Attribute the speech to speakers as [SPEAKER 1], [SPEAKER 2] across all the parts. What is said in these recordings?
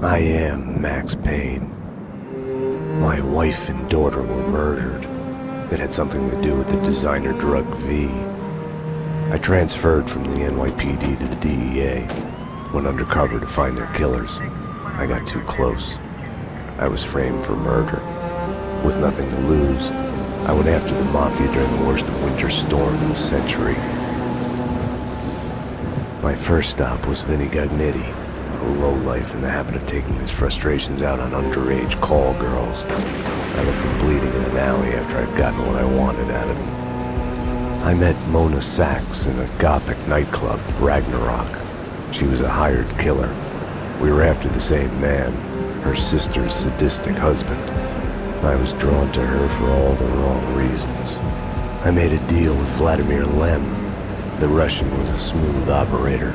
[SPEAKER 1] I am Max Payne. My wife and daughter were murdered. It had something to do with the designer drug V. I transferred from the NYPD to the DEA. Went undercover to find their killers. I got too close. I was framed for murder. With nothing to lose, I went after the Mafia during the worst winter storm in a century. My first stop was Vinny Gagnetti, a lowlife in the habit of taking his frustrations out on underage call girls. I left him bleeding in an alley after I'd gotten what I wanted out of him. I met Mona Sachs in a gothic nightclub, Ragnarok. She was a hired killer. We were after the same man, her sister's sadistic husband. I was drawn to her for all the wrong reasons. I made a deal with Vladimir Lem. The Russian was a smooth operator.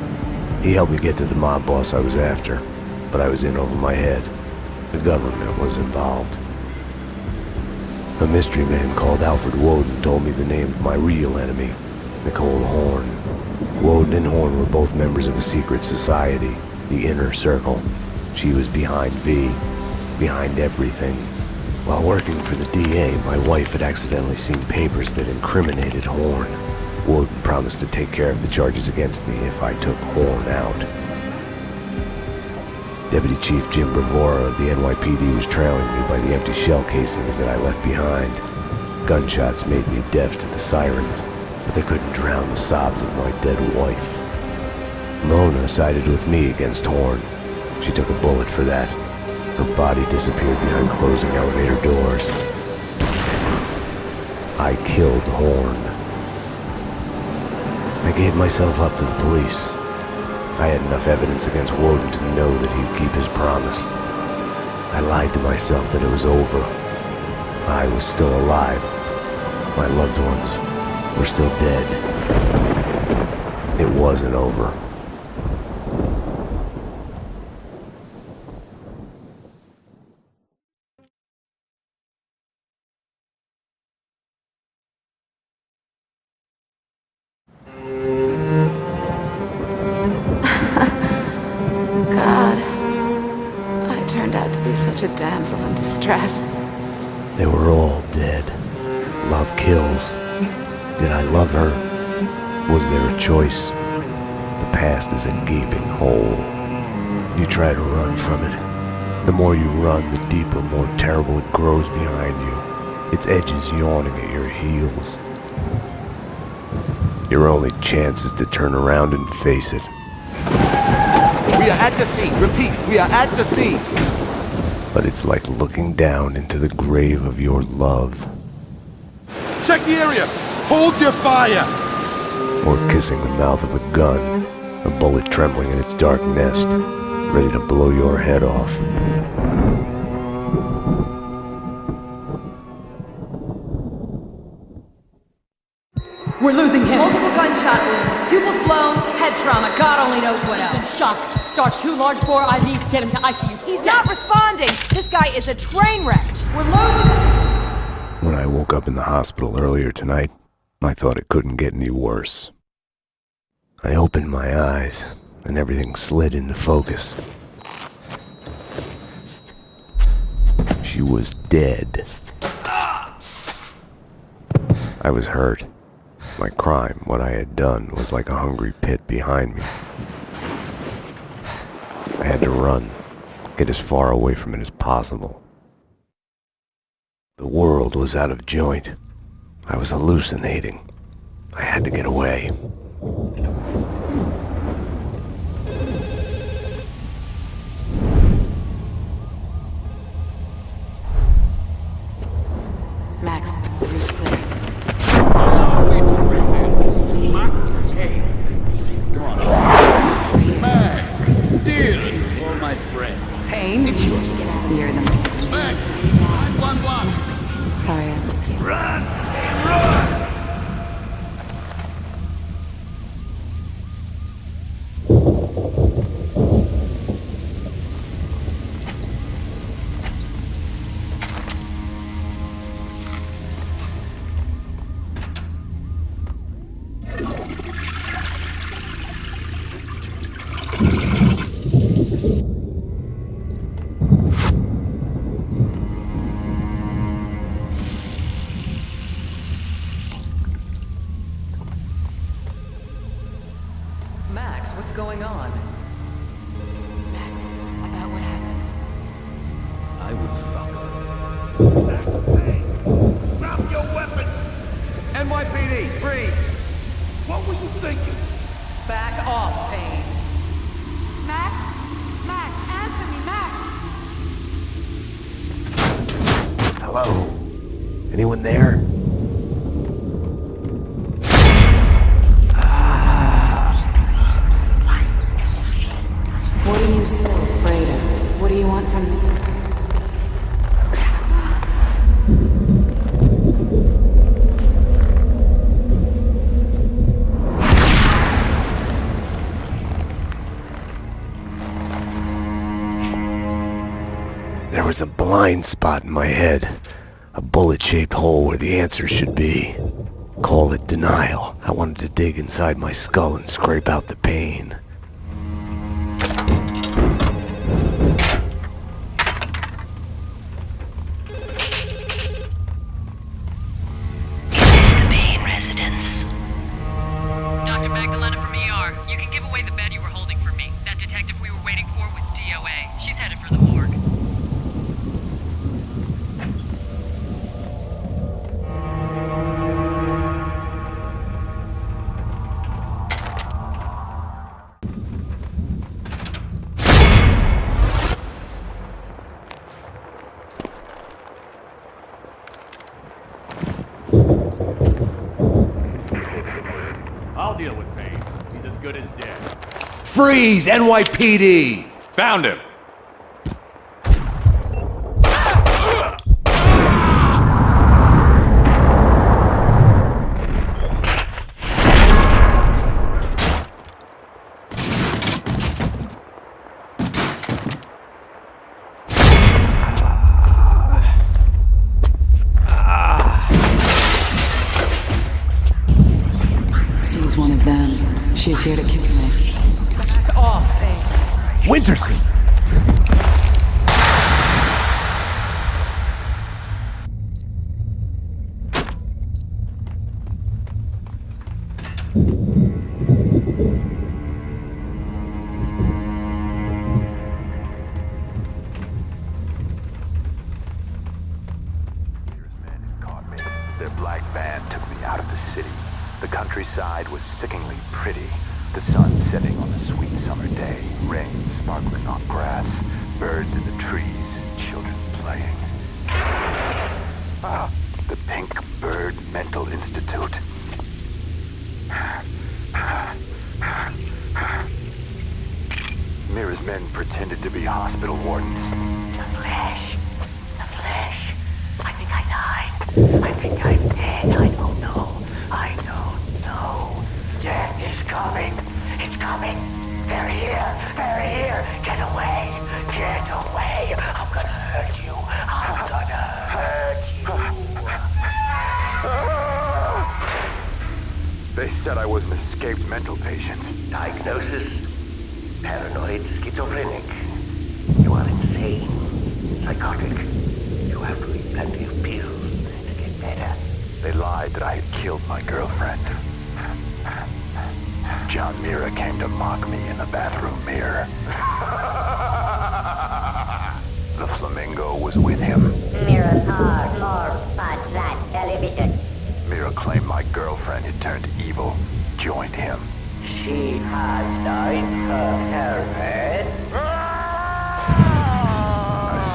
[SPEAKER 1] He helped me get to the mob boss I was after, but I was in over my head. The government was involved. A mystery man called Alfred Woden told me the name of my real enemy, Nicole Horn. Woden and Horn were both members of a secret society, the Inner Circle. She was behind V, behind everything. While working for the DA, my wife had accidentally seen papers that incriminated Horn. Woden promised to take care of the charges against me if I took Horn out. Deputy Chief Jim Bravura of the NYPD was trailing me by the empty shell casings that I left behind. Gunshots made me deaf to the sirens, but they couldn't drown the sobs of my dead wife. Mona sided with me against Horn. She took a bullet for that. Her body disappeared behind closing elevator doors. I killed Horn. I gave myself up to the police. I had enough evidence against Woden to know that he'd keep his promise. I lied to myself that it was over. I was still alive. My loved ones were still dead. It wasn't over.
[SPEAKER 2] Such a damsel in distress.
[SPEAKER 1] They were all dead. Love kills. Did I love her? Was there a choice? The past is a gaping hole. You try to run from it. The more you run, the deeper, more terrible it grows behind you. Its edges yawning at your heels. Your only chance is to turn around and face it.
[SPEAKER 3] We are at the scene. Repeat, we are at the scene.
[SPEAKER 1] But it's like looking down into the grave of your love.
[SPEAKER 3] Check the area! Hold your fire!
[SPEAKER 1] Or kissing the mouth of a gun, a bullet trembling in its dark nest, ready to blow your head off.
[SPEAKER 4] We're losing him!
[SPEAKER 5] Multiple gunshot wounds, pupils blown, head trauma, God only knows what else.
[SPEAKER 4] He's in shock. Start 2 large bore IVs, get him to ICU.
[SPEAKER 5] He's not responding! This guy is a train wreck! We're losing him!
[SPEAKER 1] When I woke up in the hospital earlier tonight, I thought it couldn't get any worse. I opened my eyes, and everything slid into focus. She was dead. I was hurt. My crime, what I had done, was like a hungry pit behind me. I had to run, get as far away from it as possible. The world was out of joint. I was hallucinating. I had to get away.
[SPEAKER 5] Max, the roof's clear.
[SPEAKER 6] Max Payne. Come on. Max, dearest of all my friends.
[SPEAKER 5] Payne?
[SPEAKER 6] It's yours to get out of
[SPEAKER 5] You're the man.
[SPEAKER 6] Max, 911.
[SPEAKER 5] Sorry I woke you.
[SPEAKER 6] Run! Run!
[SPEAKER 1] Hello? Anyone there?
[SPEAKER 2] What are you so afraid of? What do you want from me?
[SPEAKER 1] There was a blind spot in my head. A bullet-shaped hole where the answer should be. Call it denial. I wanted to dig inside my skull and scrape out the pain.
[SPEAKER 7] Dr. Magdalena from ER. You can give away the bed you were holding for me. That detective we were waiting for was DOA. She's headed for the morgue.
[SPEAKER 6] I'll deal with Payne. He's as good as dead.
[SPEAKER 3] Freeze, NYPD!
[SPEAKER 6] Found him!
[SPEAKER 2] He's one of them. She's here to kill me.
[SPEAKER 5] Back off, Payne.
[SPEAKER 3] Winterson!
[SPEAKER 8] Caught me. Their black van took me out of the city. The countryside was sickeningly pretty. The sun setting on a sweet summer day, rain sparkling on grass, birds in the trees, children playing. Ah, the Pink Bird Mental Institute. Mira's men pretended to be hospital wardens.
[SPEAKER 9] The flesh. I think I died. I think I'm dead. I don't know. I don't know. Death is coming. It's coming. They're here. They're here. Get away. Get away. I'm gonna hurt you. I'm gonna hurt you.
[SPEAKER 8] They said I was an escaped mental patient.
[SPEAKER 9] Diagnosis: paranoid schizophrenic. You are insane. Psychotic. You have to eat plenty of pills to get better.
[SPEAKER 8] They lied that I had killed my girlfriend. John Mira came to mock me in the bathroom mirror. The flamingo was with him.
[SPEAKER 9] Mirrors are more fun than television.
[SPEAKER 8] Mira claimed my girlfriend had turned evil, joined him.
[SPEAKER 9] She has died of her
[SPEAKER 8] I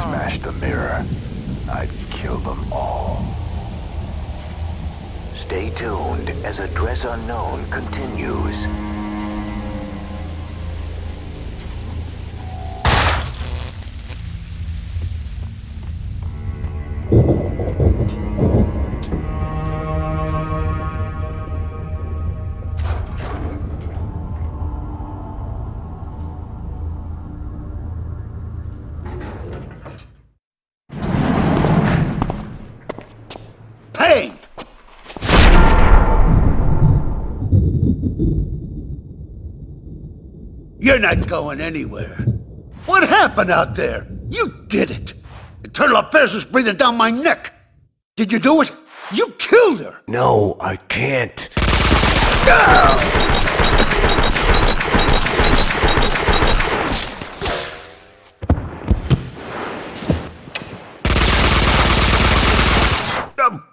[SPEAKER 8] smashed the mirror. I'd kill them all.
[SPEAKER 9] Stay tuned as Address Unknown continues.
[SPEAKER 3] Payne! You're not going anywhere. What happened out there? You did it. Eternal affairs was breathing down my neck. Did you do it? You killed her.
[SPEAKER 1] No, I can't.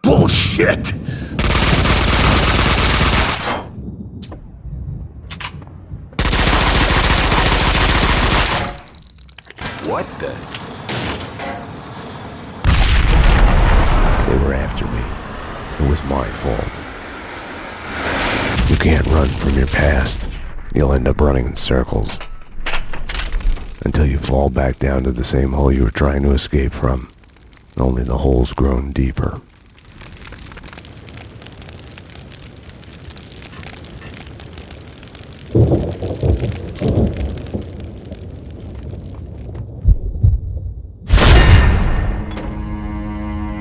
[SPEAKER 3] Bullshit!
[SPEAKER 8] What the?
[SPEAKER 1] after me. It was my fault. You can't run from your past. You'll end up running in circles. Until you fall back down to the same hole you were trying to escape from. Only the hole's grown deeper.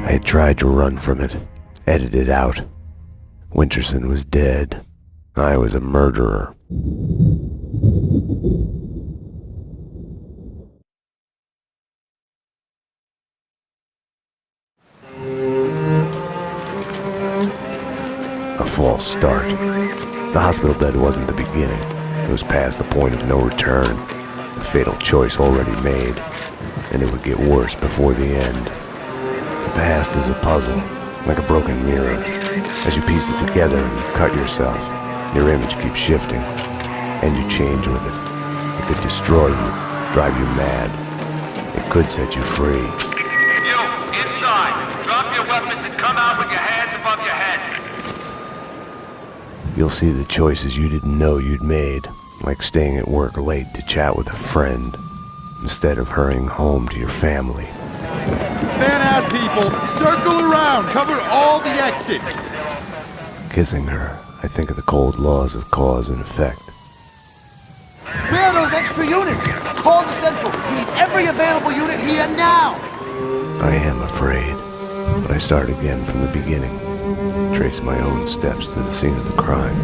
[SPEAKER 1] I had tried to run from it, edit it out. Winterson was dead. I was a murderer. A false start. The hospital bed wasn't the beginning. It was past the point of no return. The fatal choice already made. And it would get worse before the end. The past is a puzzle, like a broken mirror. As you piece it together and you cut yourself, your image keeps shifting. And you change with it. It could destroy you, drive you mad. It could set you free.
[SPEAKER 10] You, inside! Drop your weapons and come out with your hands above your head!
[SPEAKER 1] You'll see the choices you didn't know you'd made, like staying at work late to chat with a friend, instead of hurrying home to your family.
[SPEAKER 11] Fan out, people! Circle around! Cover all the exits!
[SPEAKER 1] Kissing her, I think of the cold laws of cause and effect.
[SPEAKER 3] Where are those extra units? Call the Central. We need every available unit here now!
[SPEAKER 1] I am afraid, but I start again from the beginning. Trace my own steps to the scene of the crime.